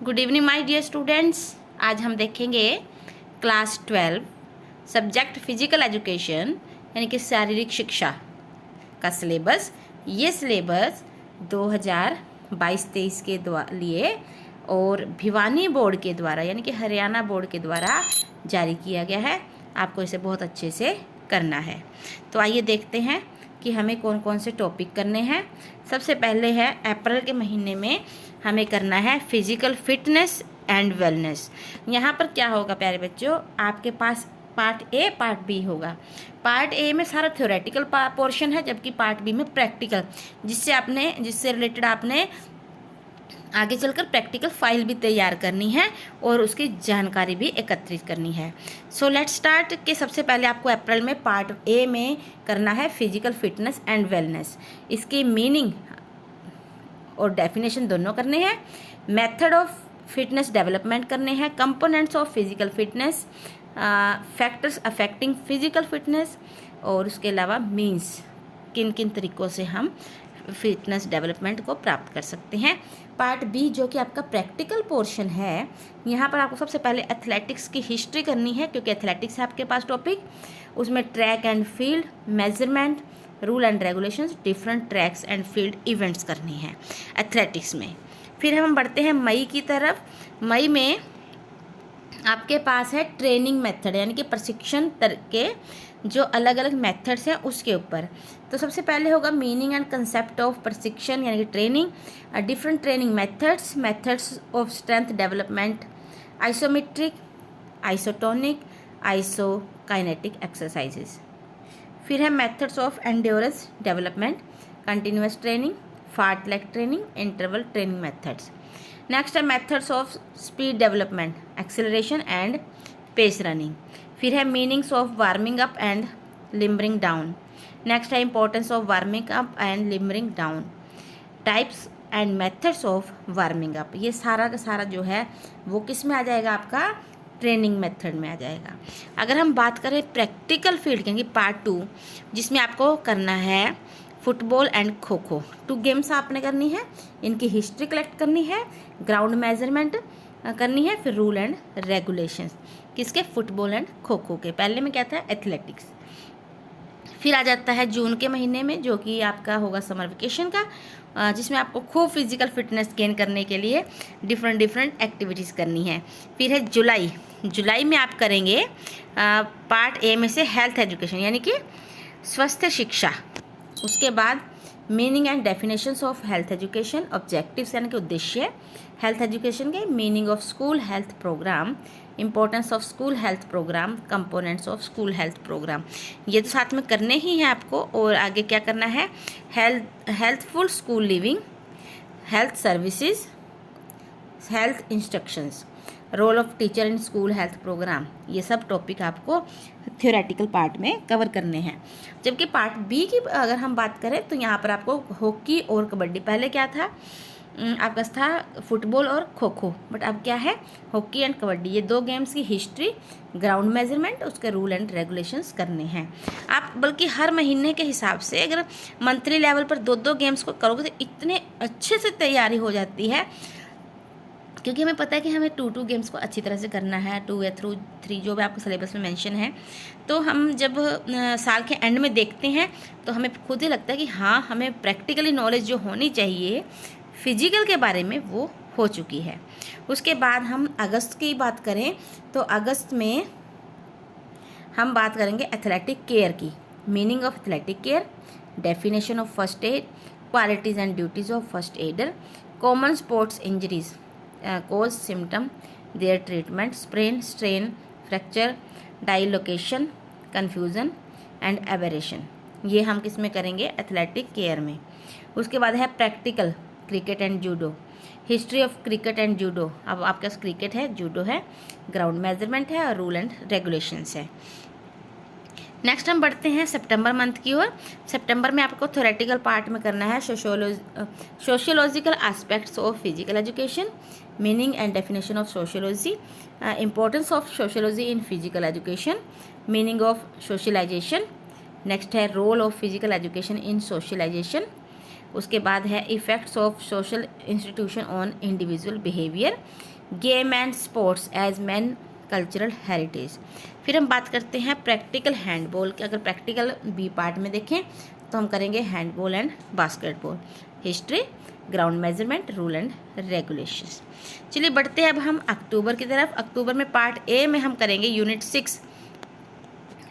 Good evening my dear students. आज हम देखेंगे क्लास 12 सब्जेक्ट फिजिकल एजुकेशन यानी कि शारीरिक शिक्षा का सिलेबस। ये सिलेबस 2022-23 के लिए और भिवानी बोर्ड के द्वारा यानी कि हरियाणा बोर्ड के द्वारा जारी किया गया है। आपको इसे बहुत अच्छे से करना है। तो आइए देखते हैं कि हमें कौन कौन से टॉपिक करने हैं। सबसे पहले है अप्रैल के महीने में हमें करना है फिजिकल फिटनेस एंड वेलनेस। यहाँ पर क्या होगा प्यारे बच्चों, आपके पास पार्ट ए पार्ट बी होगा। पार्ट ए में सारा थ्योरेटिकल पोर्शन है, जबकि पार्ट बी में प्रैक्टिकल, जिससे रिलेटेड आपने आगे चलकर प्रैक्टिकल फाइल भी तैयार करनी है और उसकी जानकारी भी एकत्रित करनी है। सो लेट्स स्टार्ट कि सबसे पहले आपको अप्रैल में पार्ट ए में करना है फिजिकल फिटनेस एंड वेलनेस। इसकी मीनिंग और डेफिनेशन दोनों करने हैं, मेथड ऑफ फिटनेस डेवलपमेंट करने हैं, components of physical fitness, factors affecting physical fitness, और उसके अलावा मीन्स किन किन तरीक़ों से हम फिटनेस डेवलपमेंट को प्राप्त कर सकते हैं। पार्ट बी जो कि आपका प्रैक्टिकल पोर्शन है, यहाँ पर आपको सबसे पहले एथलेटिक्स की हिस्ट्री करनी है, क्योंकि एथलेटिक्स है आपके पास टॉपिक। उसमें track and field, measurement, rule and regulations, different tracks and field events करनी है एथलेटिक्स में। फिर हम बढ़ते हैं मई की तरफ। मई में आपके पास है ट्रेनिंग मेथड यानी कि प्रशिक्षण के जो अलग अलग मेथड्स हैं उसके ऊपर। तो सबसे पहले होगा मीनिंग एंड कंसेप्ट ऑफ प्रशिक्षण यानी कि training, different training methods of strength development, isometric, isotonic, isokinetic exercises. फिर है methods of endurance development, continuous training, fartlek training, interval training methods. Next है methods of speed development, acceleration and pace running. फिर है meanings of warming up and limbering down. Next है importance of warming up and limbering down, types and methods of warming up. ये सारा का सारा जो है वो किस में आ जाएगा, आपका ट्रेनिंग मेथड में आ जाएगा। अगर हम बात करें प्रैक्टिकल फील्ड यानी पार्ट 2, जिसमें आपको करना है football and kho kho. 2 games आपने करनी है, इनकी हिस्ट्री कलेक्ट करनी है, ग्राउंड मेजरमेंट करनी है, फिर रूल एंड रेगुलेशंस किसके, फुटबॉल एंड खो खो के। पहले में क्या था, एथलेटिक्स। फिर आ जाता है जून के महीने में जो कि आपका होगा समर वेकेशन का, जिसमें आपको खूब फिजिकल फिटनेस गेन करने के लिए डिफरेंट एक्टिविटीज़ करनी है। फिर है जुलाई में आप करेंगे पार्ट ए में से हेल्थ एजुकेशन यानी कि स्वास्थ्य शिक्षा। उसके बाद meaning and definitions of health education, objectives यानी कि उद्देश्य हेल्थ एजुकेशन के, meaning of school health program, importance of school health program, components of school health program. ये तो साथ में करने ही हैं आपको। और आगे क्या करना है, healthful school living, health services, health instructions, role of teacher in school health program. ये सब टॉपिक आपको थ्योरेटिकल पार्ट में कवर करने हैं। जबकि पार्ट बी की अगर हम बात करें तो यहाँ पर आपको हॉकी और कबड्डी, पहले क्या था आपका था फुटबॉल और खो खो, बट अब क्या है हॉकी एंड कबड्डी। ये 2 गेम्स की हिस्ट्री, ग्राउंड मेजरमेंट, उसके रूल एंड रेगुलेशंस करने हैं आप। बल्कि हर महीने के हिसाब से अगर मंथली लेवल पर 2-2 गेम्स को करोगे तो इतने अच्छे से तैयारी हो जाती है, क्योंकि हमें पता है कि हमें 2 गेम्स को अच्छी तरह से करना है, 2 या 3 जो भी आपको सिलेबस में मेंशन है। तो हम जब साल के एंड में देखते हैं तो हमें खुद ही लगता है कि हाँ, हमें प्रैक्टिकली नॉलेज जो होनी चाहिए फिजिकल के बारे में वो हो चुकी है। उसके बाद हम अगस्त की बात करें तो अगस्त में हम बात करेंगे एथलेटिक केयर की, meaning of athletic care, definition of first aid, qualities and duties of first aider, common sports injuries, cause symptom, their treatment, sprain, strain, fracture, dislocation, contusion and abrasion. ये हम किस में करेंगे, एथलेटिक केयर में। उसके बाद है practical cricket and judo, history of cricket and judo. अब आपके पास क्रिकेट है, जूडो है, ग्राउंड मेजरमेंट है और रूल एंड रेगुलेशंस है। नेक्स्ट हम बढ़ते हैं सितंबर मंथ की ओर। सितंबर में आपको थ्योरेटिकल पार्ट में करना है sociological aspects of physical education, meaning and definition of sociology, importance of sociology in physical education, meaning of socialisation. Next है role of physical education in socialisation, उसके बाद है effects of social institution on individual behaviour, game and sports as man cultural heritage. फिर हम बात करते हैं practical handball के। अगर प्रैक्टिकल बी पार्ट में देखें तो हम करेंगे handball and basketball, history, ground measurement, rule and regulations. चलिए बढ़ते हैं अब हम अक्टूबर की तरफ। अक्टूबर में पार्ट ए में हम करेंगे unit 6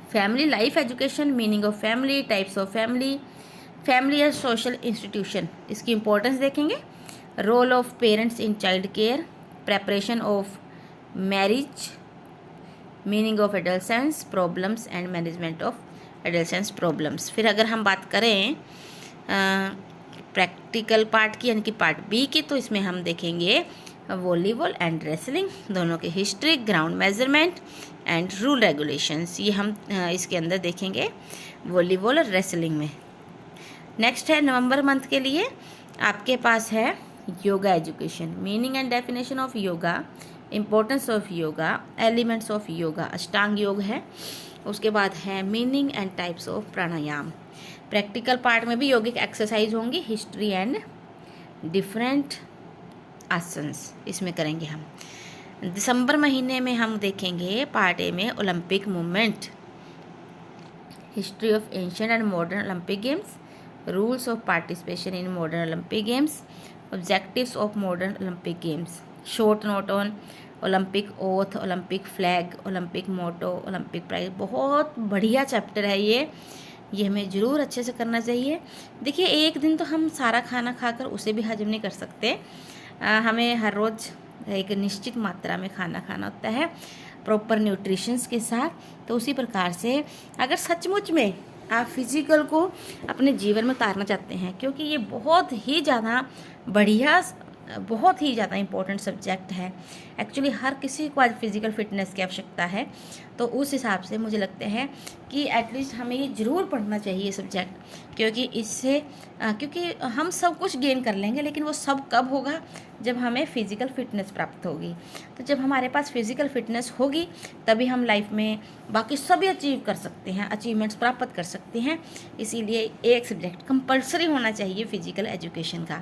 family life education, meaning of family, types of family, family as social institution, इसकी इंपॉर्टेंस देखेंगे, role of parents in child care, preparation of marriage, meaning of adolescence problems and management of adolescence problems. फिर अगर हम बात करें practical part की यानी कि पार्ट बी की, तो इसमें हम देखेंगे वॉलीबॉल एंड रेसलिंग, दोनों की history, ground measurement and rule regulations, ये हम इसके अंदर देखेंगे वॉलीबॉल और रेसलिंग में। नेक्स्ट है नवंबर मंथ के लिए आपके पास है yoga education, meaning and definition of yoga, importance of yoga, elements of yoga, अष्टांग योग है। उसके बाद है meaning and types of pranayama. Practical part में भी योगिक एक्सरसाइज होंगी, हिस्ट्री एंड डिफरेंट आसन्स इसमें करेंगे हम। दिसंबर महीने में हम देखेंगे पार्ट ए में Olympic movement, history of ancient and modern Olympic games, rules of participation in modern Olympic games, objectives of modern Olympic games, short note on Olympic oath, Olympic flag, Olympic motto, Olympic prize. बहुत बढ़िया chapter है ये हमें ज़रूर अच्छे से करना चाहिए। देखिए एक दिन तो हम सारा खाना खाकर उसे भी हजम नहीं कर सकते, हमें हर रोज़ एक निश्चित मात्रा में खाना खाना होता है प्रॉपर न्यूट्रिशंस के साथ। तो उसी प्रकार से अगर सचमुच में आप फिज़िकल को अपने जीवन में उतारना चाहते हैं, क्योंकि ये बहुत ही ज़्यादा बढ़िया, बहुत ही ज़्यादा इम्पोर्टेंट सब्जेक्ट है। एक्चुअली हर किसी को आज फिज़िकल फिटनेस की आवश्यकता है, तो उस हिसाब से मुझे लगता है कि एटलीस्ट हमें ये ज़रूर पढ़ना चाहिए सब्जेक्ट, क्योंकि इससे क्योंकि हम सब कुछ गेन कर लेंगे, लेकिन वो सब कब होगा जब हमें फ़िज़िकल फिटनेस प्राप्त होगी। तो जब हमारे पास फ़िज़िकल फिटनेस होगी तभी हम लाइफ में बाकी सभी अचीव कर सकते हैं, अचीवमेंट्स प्राप्त कर सकते हैं। इसीलिए एक सब्जेक्ट कंपलसरी होना चाहिए फ़िज़िकल एजुकेशन का।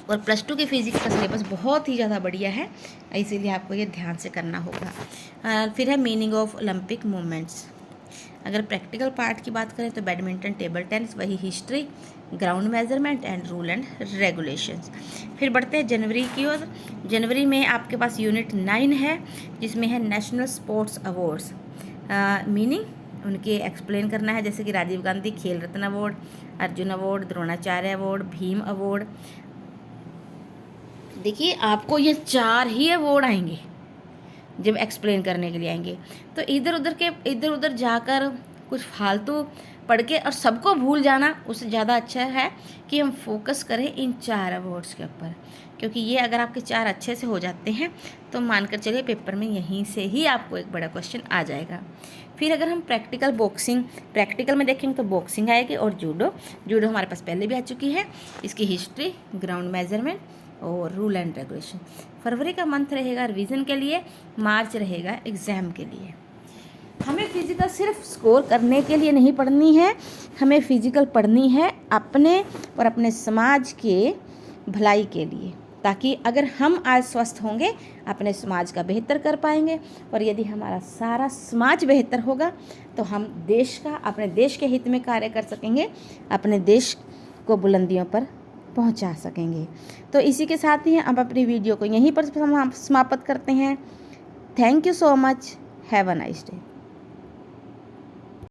और +2 की फिजिक्स का सिलेबस बहुत ही ज़्यादा बढ़िया है, इसीलिए आपको ये ध्यान से करना होगा। फिर है मीनिंग ऑफ ओलंपिक मूवमेंट्स। अगर प्रैक्टिकल पार्ट की बात करें तो बैडमिंटन, टेबल टेनिस, वही history, ground measurement and rule and regulations. फिर बढ़ते हैं जनवरी की ओर। जनवरी में आपके पास यूनिट 9 है, जिसमें है नेशनल स्पोर्ट्स अवार्ड्स, मीनिंग उनके एक्सप्लेन करना है, जैसे कि Rajiv Gandhi Khel Ratna award, Arjuna award, Dronacharya award, Bhim award. देखिए आपको ये 4 ही अवार्ड आएंगे जब एक्सप्लेन करने के लिए आएंगे। तो इधर उधर जाकर कुछ फालतू पढ़ के और सबको भूल जाना, उससे ज़्यादा अच्छा है कि हम फोकस करें इन 4 अवार्ड्स के ऊपर, क्योंकि ये अगर आपके 4 अच्छे से हो जाते हैं तो मानकर चलिए पेपर में यहीं से ही आपको एक बड़ा क्वेश्चन आ जाएगा। फिर अगर हम प्रैक्टिकल में देखेंगे तो बॉक्सिंग आएगी और जूडो हमारे पास पहले भी आ चुकी है, इसकी हिस्ट्री, ग्राउंड मेजरमेंट और रूल एंड रेगुलेशन। फरवरी का मंथ रहेगा रिवीजन के लिए, मार्च रहेगा एग्ज़ाम के लिए। हमें फिजिकल सिर्फ स्कोर करने के लिए नहीं पढ़नी है, हमें फिजिकल पढ़नी है अपने और अपने समाज के भलाई के लिए, ताकि अगर हम आज स्वस्थ होंगे अपने समाज का बेहतर कर पाएंगे, और यदि हमारा सारा समाज बेहतर होगा तो हम अपने देश के हित में कार्य कर सकेंगे, अपने देश को बुलंदियों पर पहुंचा सकेंगे। तो इसी के साथ ही अब अपनी वीडियो को यहीं पर समाप्त करते हैं। Thank you so much, have a nice day.